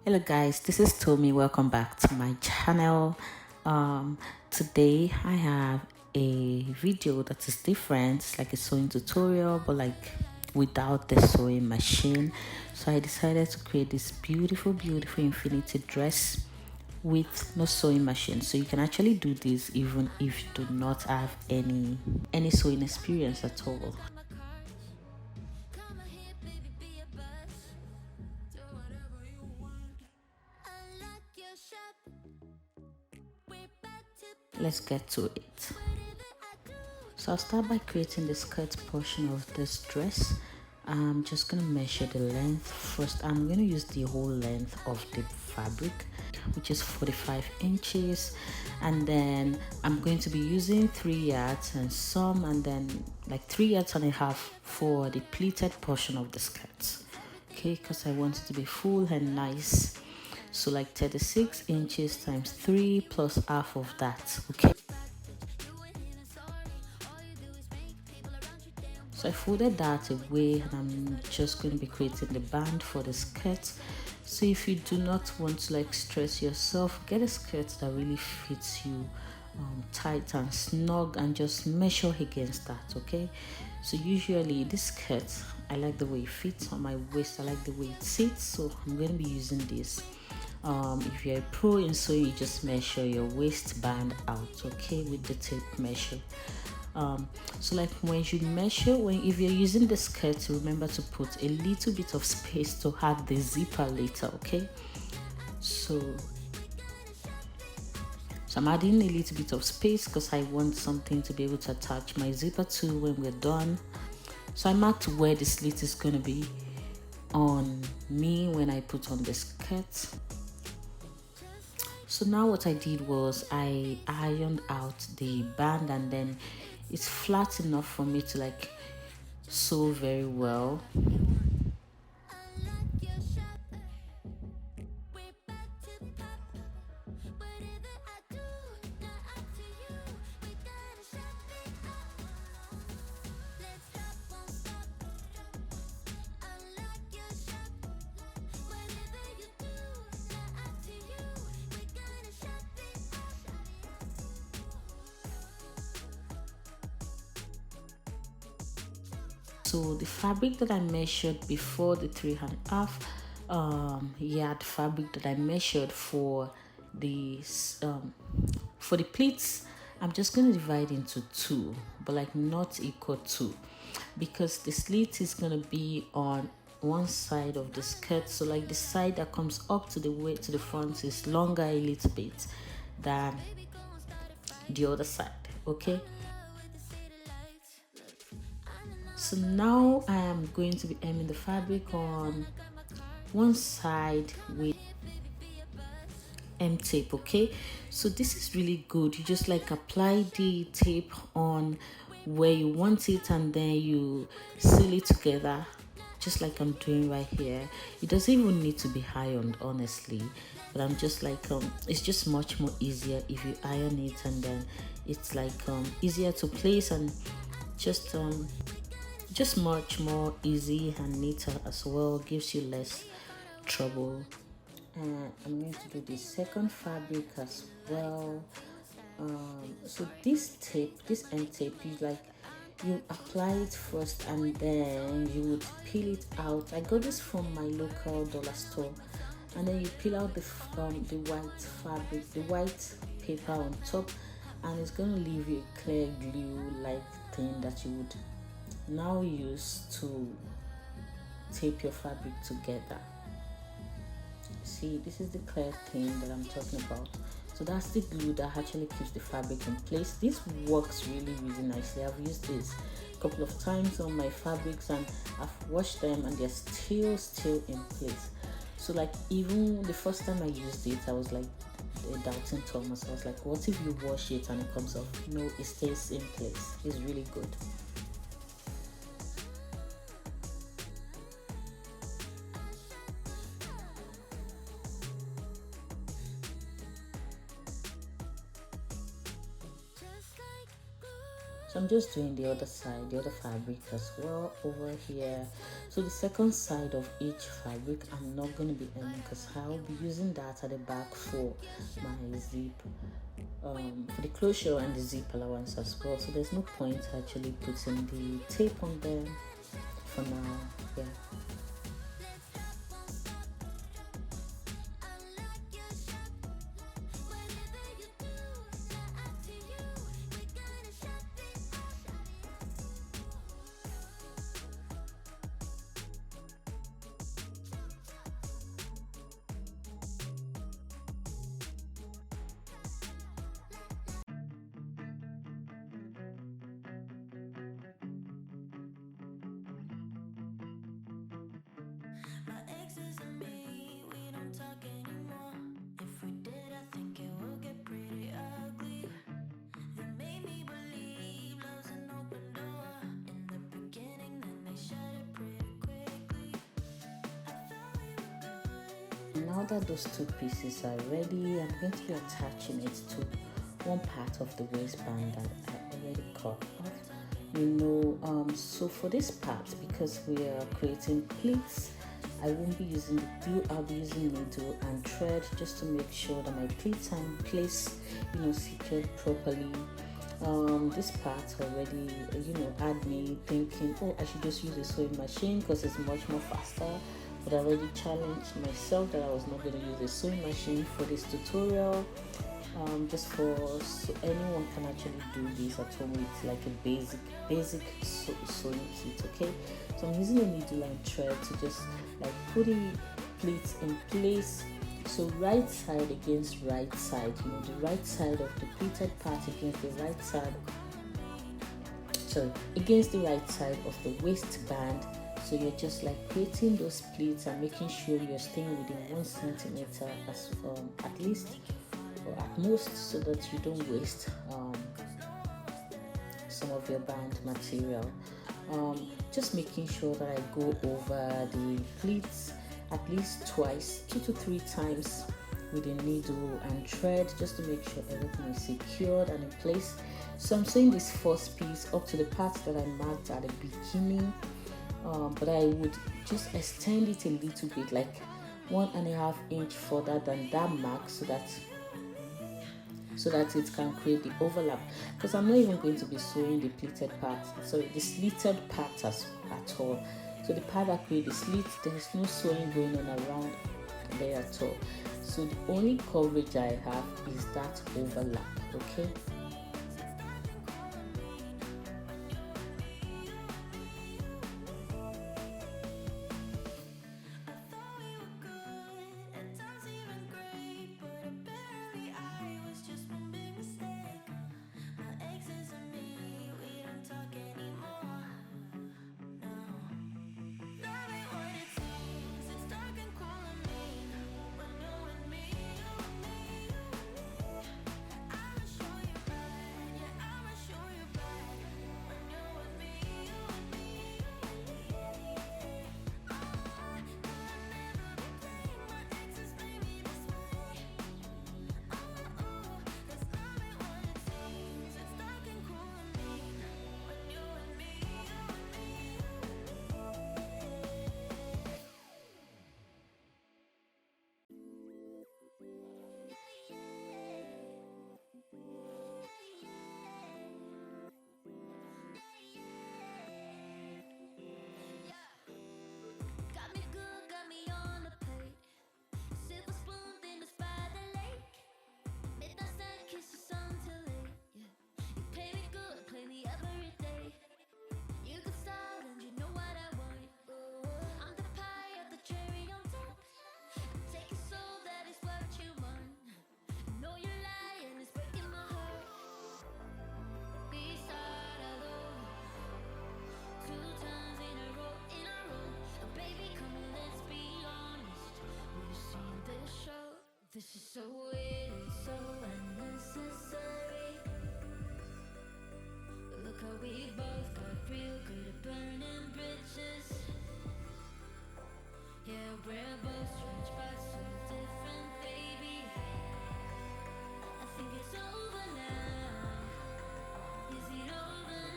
Hello guys, this is Tommy. Welcome back to my channel. Today I have a video that is different. It's like a sewing tutorial but like without the sewing machine. So I decided to create this beautiful infinity dress with no sewing machine. So you can actually do this even if you do not have any sewing experience at all. Let's get to it. So I'll start by creating the skirt portion of this dress. I'm just going to measure the length first. I'm going to use the whole length of the fabric, which is 45 inches, and then I'm going to be using 3 yards and some, and then like 3 yards and a half for the pleated portion of the skirt, okay, because I want it to be full and nice. So like 36 inches times 3 plus half of that, okay. So I folded that away and I'm just going to be creating the band for the skirt. So if you do not want to like stress yourself, get a skirt that really fits you tight and snug and just measure against that, okay? So usually this skirt, I like the way it fits on my waist, I like the way it sits, so I'm going to be using this. If you're a pro in sewing, you just measure your waistband out, okay, with the tape measure. So like when you measure, if you're using the skirt, remember to put a little bit of space to add the zipper later, okay? So I'm adding a little bit of space because I want something to be able to attach my zipper to when we're done. So I marked where the slit is going to be on me when I put on the skirt. So now what I did was I ironed out the band, and then it's flat enough for me to like sew very well. So the fabric that I measured before, the 3.5 yard fabric that I measured for the pleats, I'm just going to divide into 2, but like not equal to, because the slit is going to be on one side of the skirt. So like the side that comes up to the front is longer a little bit than the other side, okay? So now I am going to be hemming the fabric on one side with hem tape, okay? So this is really good. You just like apply the tape on where you want it and then you seal it together, just like I'm doing right here. It doesn't even need to be ironed, honestly, but I'm just like it's just much more easier if you iron it, and then it's like easier to place and just much more easy and neater as well, gives you less trouble. And I'm going to do the second fabric as well. So this end tape, you apply it first and then you would peel it out. I got this from my local dollar store, and then you peel out the white fabric, the white paper on top, and it's going to leave you a clear glue like thing that you would now use to tape your fabric together. See, this is the clear thing that I'm talking about. So that's the glue that actually keeps the fabric in place. This works really nicely. I've used this a couple of times on my fabrics and I've washed them and they're still in place. So like even the first time I used it, I was like doubting Thomas. I was like, what if you wash it and it comes off? No, it stays in place. It's really good. So So I'm just doing the other side, the other fabric as well over here. So the second side of each fabric I'm not going to be ending because I'll be using that at the back for my zip, for the closure and the zip allowance as well. So there's no point actually putting the tape on there for now. Yeah. Now that those two pieces are ready, I'm going to be attaching it to one part of the waistband that I already cut off. So for this part, because we are creating pleats, I won't be using the glue. I'll be using needle and thread just to make sure that my pleats are in place, secured properly. This part already, had me thinking, oh, I should just use a sewing machine because it's much more faster. But I already challenged myself that I was not going to use a sewing machine for this tutorial. Just so anyone can actually do this at home with like a basic sewing kit. Okay, so I'm using a needle and thread to just like put the pleats in place. So right side against right side, the right side of the pleated part against the right side, against the right side of the waistband. So you're just like creating those pleats and making sure you're staying within 1 centimeter as at least or at most, so that you don't waste some of your band material. Just making sure that I go over the pleats at least twice, 2 to 3 times with a needle and thread, just to make sure everything is secured and in place. So I'm sewing this first piece up to the part that I marked at the beginning, but I would just extend it a little bit, like 1.5 inch further than that mark, so that it can create the overlap, because I'm not even going to be sewing the pleated part, so the slitted part at all. So the part that creates the slit, there's no sewing going on around there at all. So the only coverage I have is that overlap. Okay. This is so weird, it's so unnecessary. Look how we both got real good at burning bridges. Yeah, we're both strange but so different, baby. I think it's over now. Is it over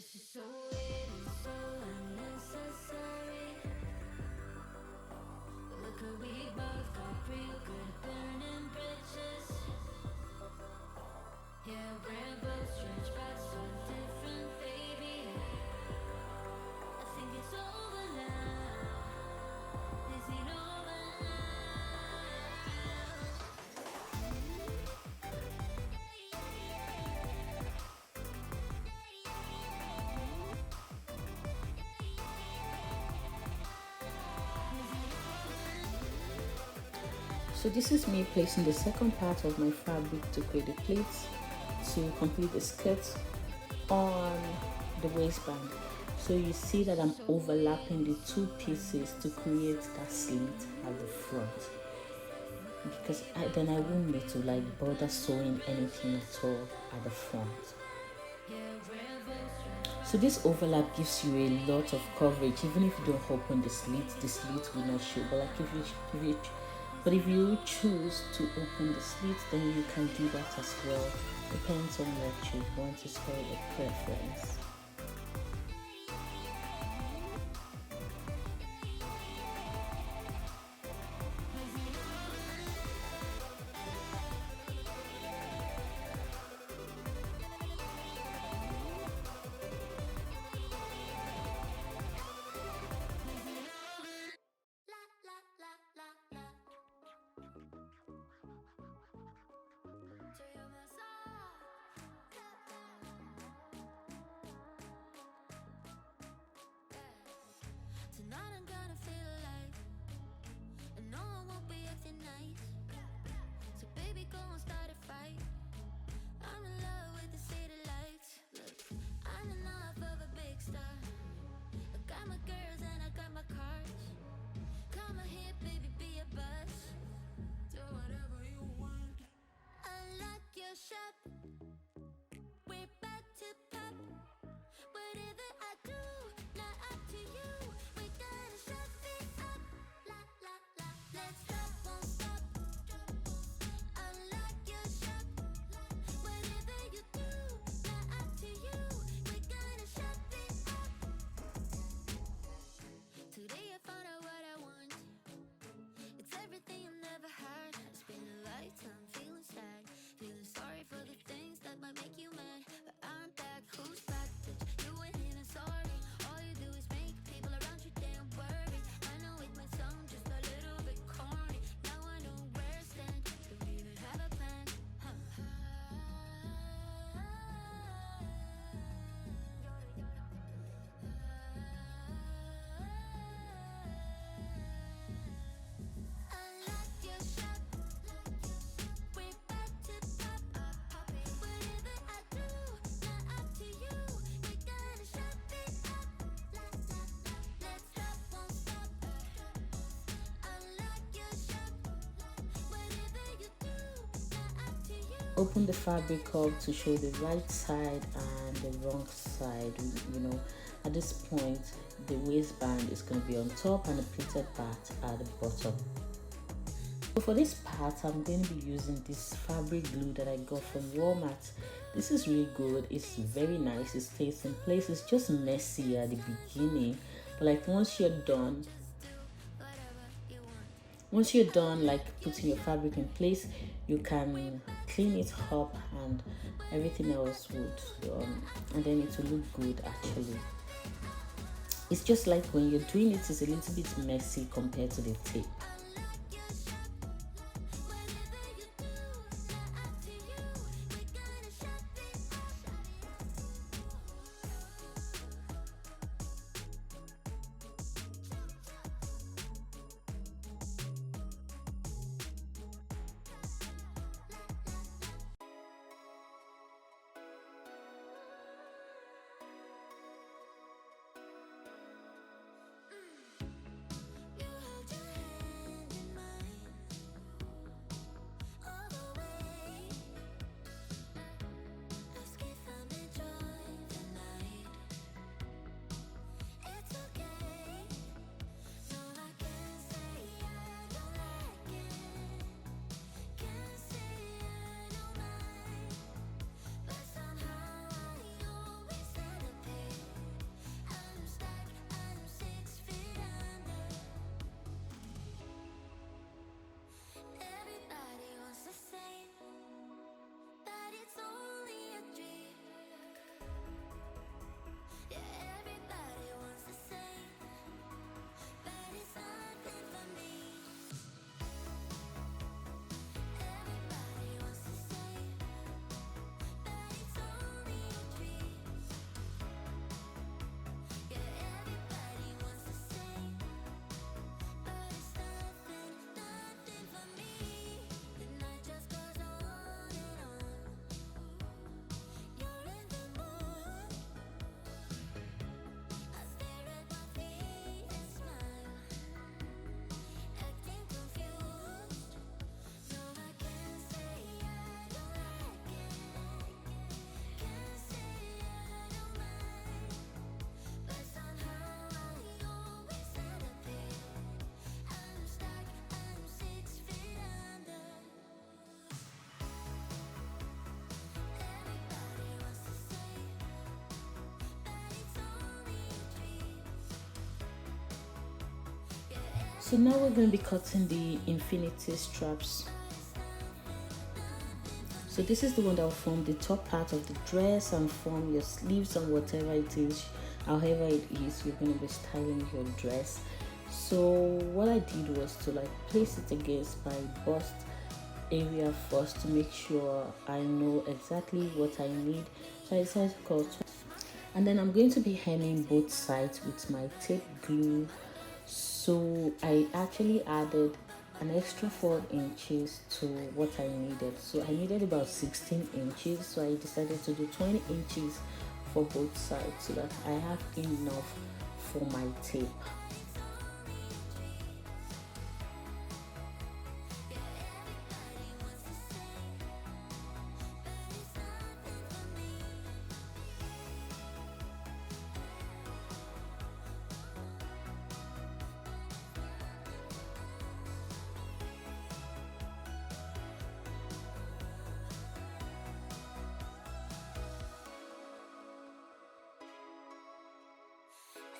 This is so weird and so unnecessary. Look how we both got real good at burning bridges. Yeah, we're both strange but so different, baby. I think it's over now. Is it over now? So this is me placing the second part of my fabric to create the pleats to complete the skirt on the waistband. So you see that I'm overlapping the two pieces to create that slit at the front, because then I won't need to like bother sewing anything at all at the front. So this overlap gives you a lot of coverage. Even if you don't open the slit will not show. But like if you choose to open the slit, then you can do that as well. Depends on what you want. It's called a preference. Tonight I'm gonna feel alive, and no one won't be acting nice. So baby, go and start a fight. I'm in love with the city lights. Look, I'm enough of a big star. I got my girls and I got my cars. Come on here, baby, be a buzz. Do whatever you want. Unlock your shop. We're about to pop. Whatever I do, not up to you. We gotta shut it up. La la la. Let's stop, won't stop. Unlock your shop. Whatever you do, not up to you. We gotta shut it up. Today I found out what I want. It's everything I've never had. It's been a lifetime feeling sad, feeling sorry for the things that might make you mad. But I'm back, who's back, bitch? You went in and sorry. All you do is make people around you damn worried. I know it might sound just a little bit corny. Now I know where I stand. Don't even have a plan. Unlock your shop. We're about to pop. Whatever I do, not up to you. We gotta shut it up. Let's stop, won't stop. Unlock your shop. Whatever you do, not up to you. Open the fabric up to show the right side and the wrong side. At this point the waistband is going to be on top and the pleated part at the bottom. So for this part I'm going to be using this fabric glue that I got from Walmart. This is really good. It's very nice. It stays in place. It's just messy at the beginning, but like once you're done like putting your fabric in place, you can clean it up and everything else would and then it will look good. Actually, it's just like when you're doing it, it's a little bit messy compared to the tape. You held your hand So now we're going to be cutting the infinity straps. So this is the one that will form the top part of the dress and form your sleeves and whatever it is, however it is you're going to be styling your dress. So what I did was to like place it against my bust area first to make sure I know exactly what I need. So I decided to cut, and then I'm going to be hemming both sides with my tape glue. So I actually added an extra 4 inches to what I needed. So I needed about 16 inches, so I decided to do 20 inches for both sides so that I have enough for my tape.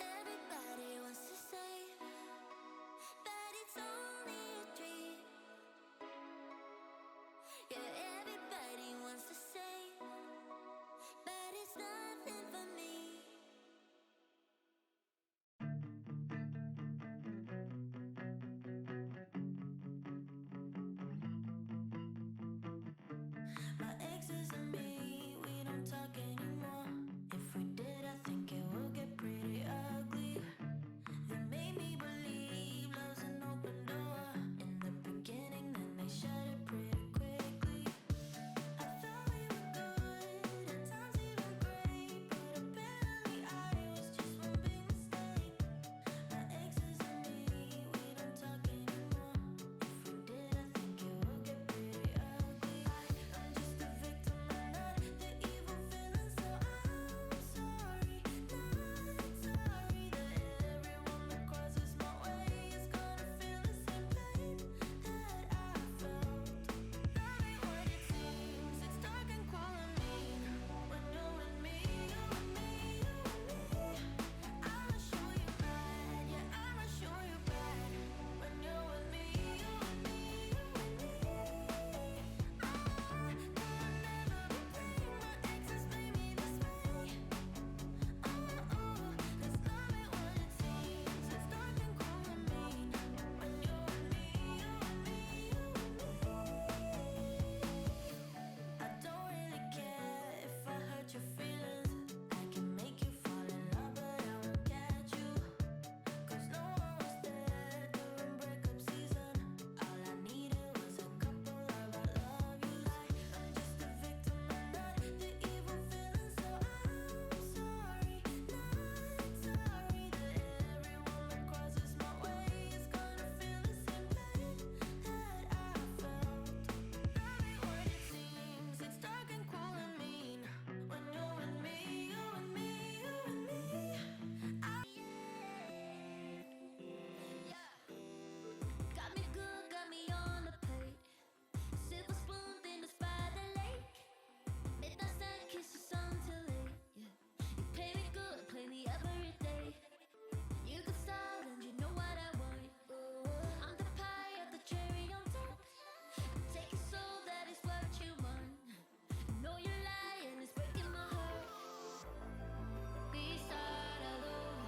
Everybody wants to say that it's only a dream. Yeah, everybody wants to say that it's nothing for me. My exes and me, we don't talk anymore. If we did, I think it would get pretty ugly. They made me believe love's an open door in the beginning, then they shut it pretty quickly. I thought we were good, at times even great, but apparently I was just one big mistake. My exes and me, we don't talk anymore. If we did, I think it would get pretty ugly. I'm just a victim and not the evil villain, so I'm sorry, not sorry that everyone that crosses my way is gonna feel the same pain that I felt. Not me what it seems, it's dark and cold and mean. When you're with me, you and me, you and me. I'ma show you bad, yeah, I'ma show you bad. When you're with me, you and me, you and me. I'll never be brave, my exes made me this way. That's not me what it seems, it's dark and cold and mean. When you're with me, you and me, you and me. I don't really care if I hurt your feelings. I can make you fall in love, but I won't catch you. 'Cause no one was there during breakup season. All I needed was a couple of I love yous. I'm just a victim and not the evil villain, so I'm sorry, not sorry that everyone that crosses my way is gonna feel the same pain that I felt. Not me what it seems, it's dark and cold and mean. When you're with me, you and me, you and me. Got me good, got me on the plate. Silver spoon, thin as by the lake. Midnight sun, kiss the sun till late. Yeah, you play me good, play me every day. You can start and you know what I want. I'm the pie of the cherry on top. Take it so that is what you want. Know you're lying, it's breaking my heart. We start alone,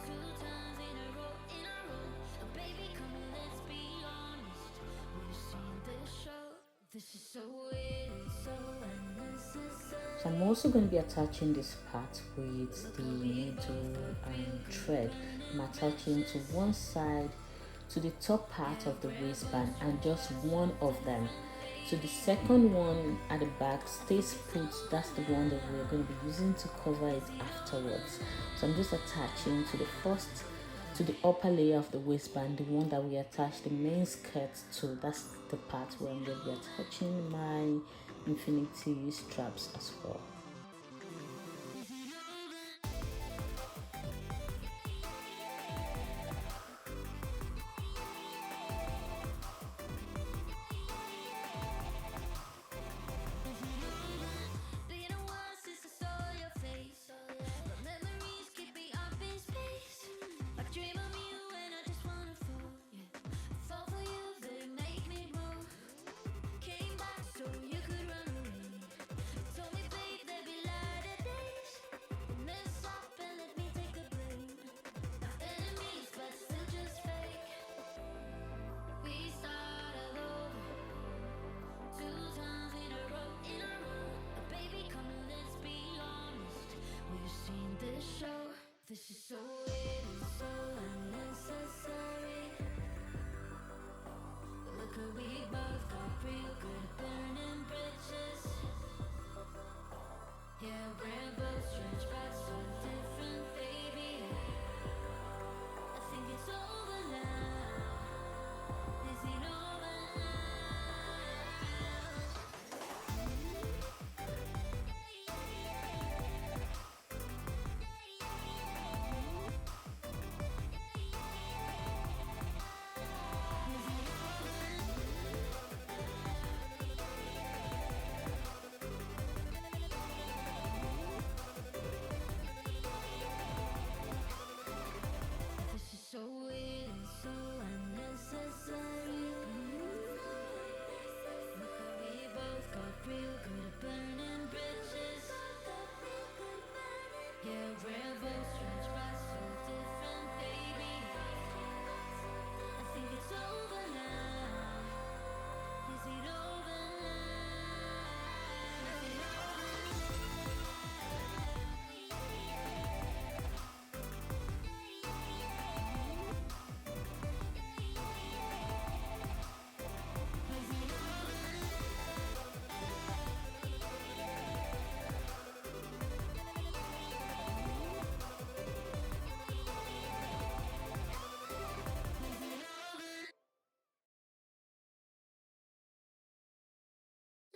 2 times in a row, in a row. Baby, come on, let's be honest. We've seen this show. This is so weird, it's so unnecessary. So I'm also going to be attaching this part with the needle and thread. I'm attaching to one side, to the top part of the waistband, and just one of them. So the second one at the back stays put. That's the one that we're going to be using to cover it afterwards. So I'm just attaching to the first, to the upper layer of the waistband, the one that we attach the main skirt to. That's the part where I'm going to be attaching my infinity straps as well. Been a while since I saw your face, but memories keep me up in space. I dream of you and I just wanna Yeah, rainbows stretch back so different, baby. I think it's over now. Is it over now? This is so weird and so unnecessary. Look how we both got real good at burning bridges. Yeah, rainbows stretch by so different, baby. I think it's over now. Is it over now? Is it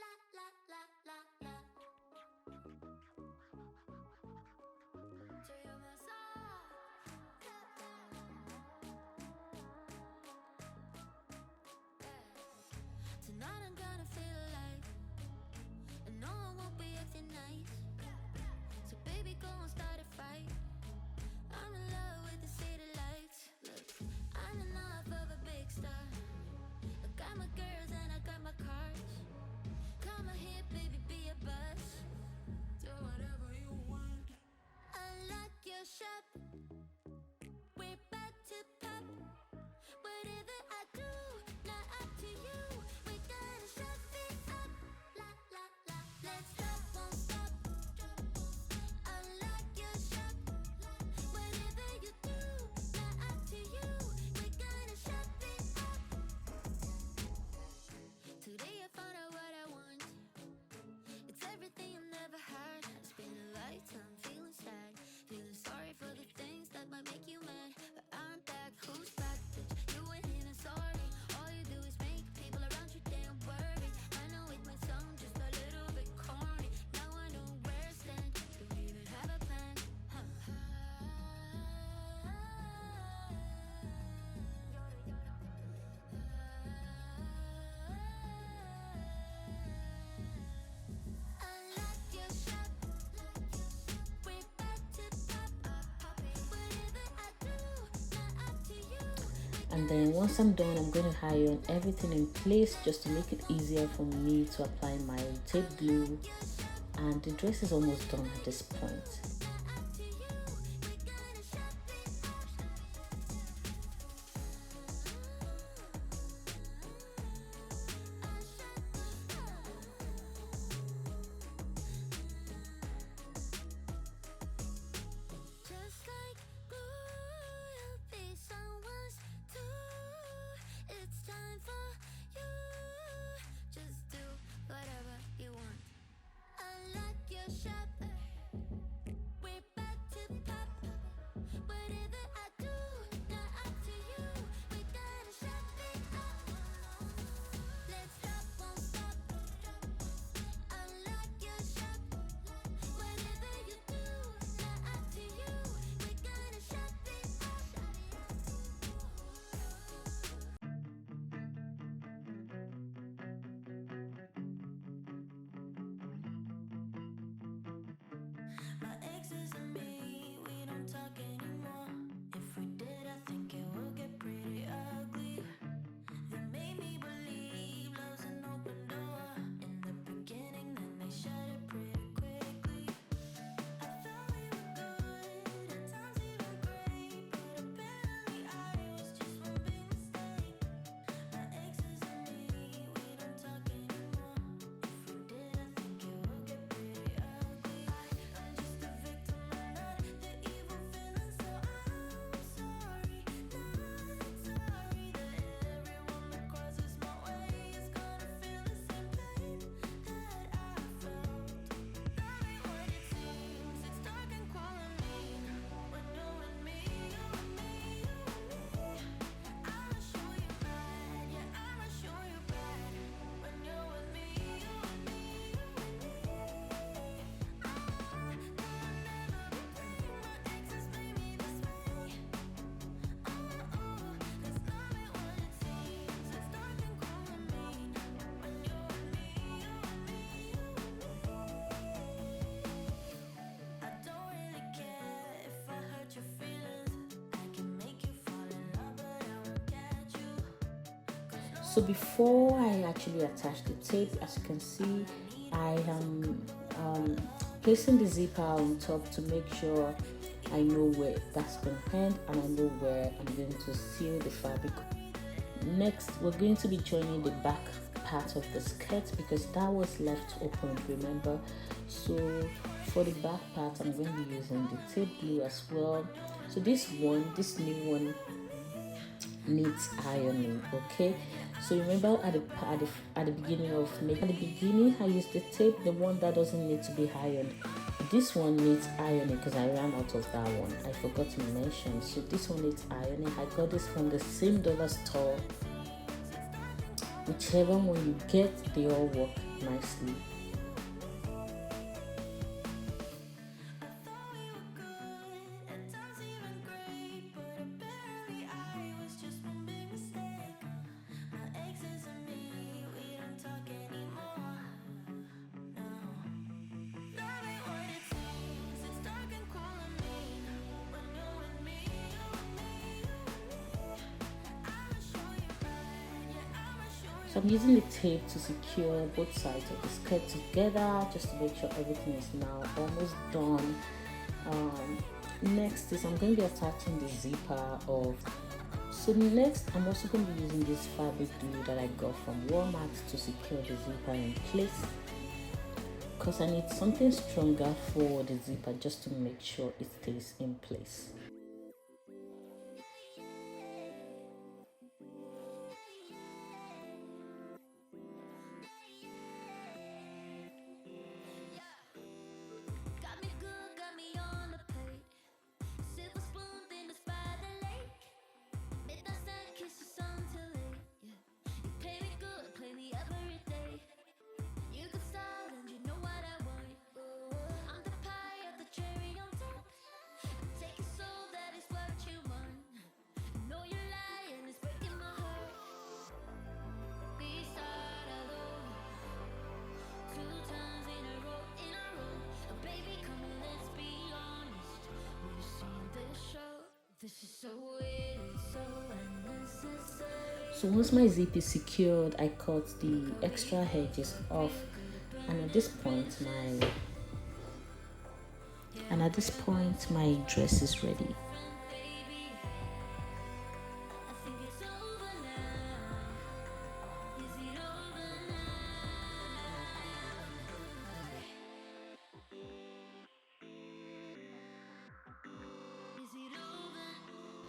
la la la la la. So you're my song. Tonight I'm gonna feel alive, and no one won't be acting nice. So baby, go and start a fight. I'm in love with the city lights. Look, I'm enough of a big star. I got my girls and I got my cars. Come on here, baby, be a buzz. Do whatever you want. Unlock your shop. We're about to pop. Whatever I do, not up to you. We gotta shut it up. La la la. Let's stop, won't stop. Unlock your shop. Whatever you do, not up to you. We gotta shut it up. Today I found out what I want. It's everything I've never had. It's been a lifetime feeling sad, feeling sorry for the things that might make you mad. But I'm back, who's back, bitch? You ain't even sorry. All you do is make people around you damn worry. I know it might sound just a little bit corny. Now I know where I stand. Don't even have a plan. Unlock your shop. We're about to pop. Whatever I do, not up to you. And then once I'm done, I'm going to iron everything in place just to make it easier for me to apply my tape glue. And the dress is almost done at this point. Just like glue, you'll be someone's too. It's time for you. Just do whatever you want. Unlock your shop. So before I actually attach the tape, as you can see, I am placing the zipper on top to make sure I know where that's going to end and I know where I'm going to seal the fabric. Next, we're going to be joining the back part of the skirt because that was left open, remember. So for the back part, I'm going to be using the tape glue as well. So this new one needs ironing. Okay, so remember at the beginning I used the tape, the one that doesn't need to be ironed. This one needs ironing because I ran out of that one. I forgot to mention. So this one needs ironing. I got this from the same dollar store. Whichever one you get, they all work nicely. So I'm using the tape to secure both sides of the skirt together just to make sure everything is now almost done. Next is I'm going to be attaching the zipper of. So next I'm also going to be using this fabric glue that I got from Walmart to secure the zipper in place, because I need something stronger for the zipper just to make sure it stays in place. So once my zip is secured, I cut the extra edges off, and at this point my dress is ready.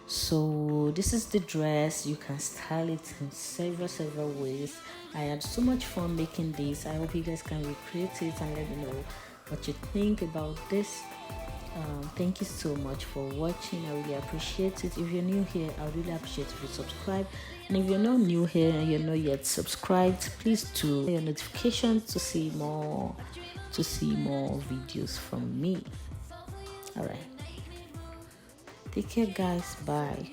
So this is the dress. You can style it in several ways. I had so much fun making this. I hope you guys can recreate it and let me know what you think about this. Thank you so much for watching. I really appreciate it. If you're new here, I really appreciate if you subscribe, and if you're not new here and you're not yet subscribed, please do your notifications to see more videos from me. All right, take care guys, bye.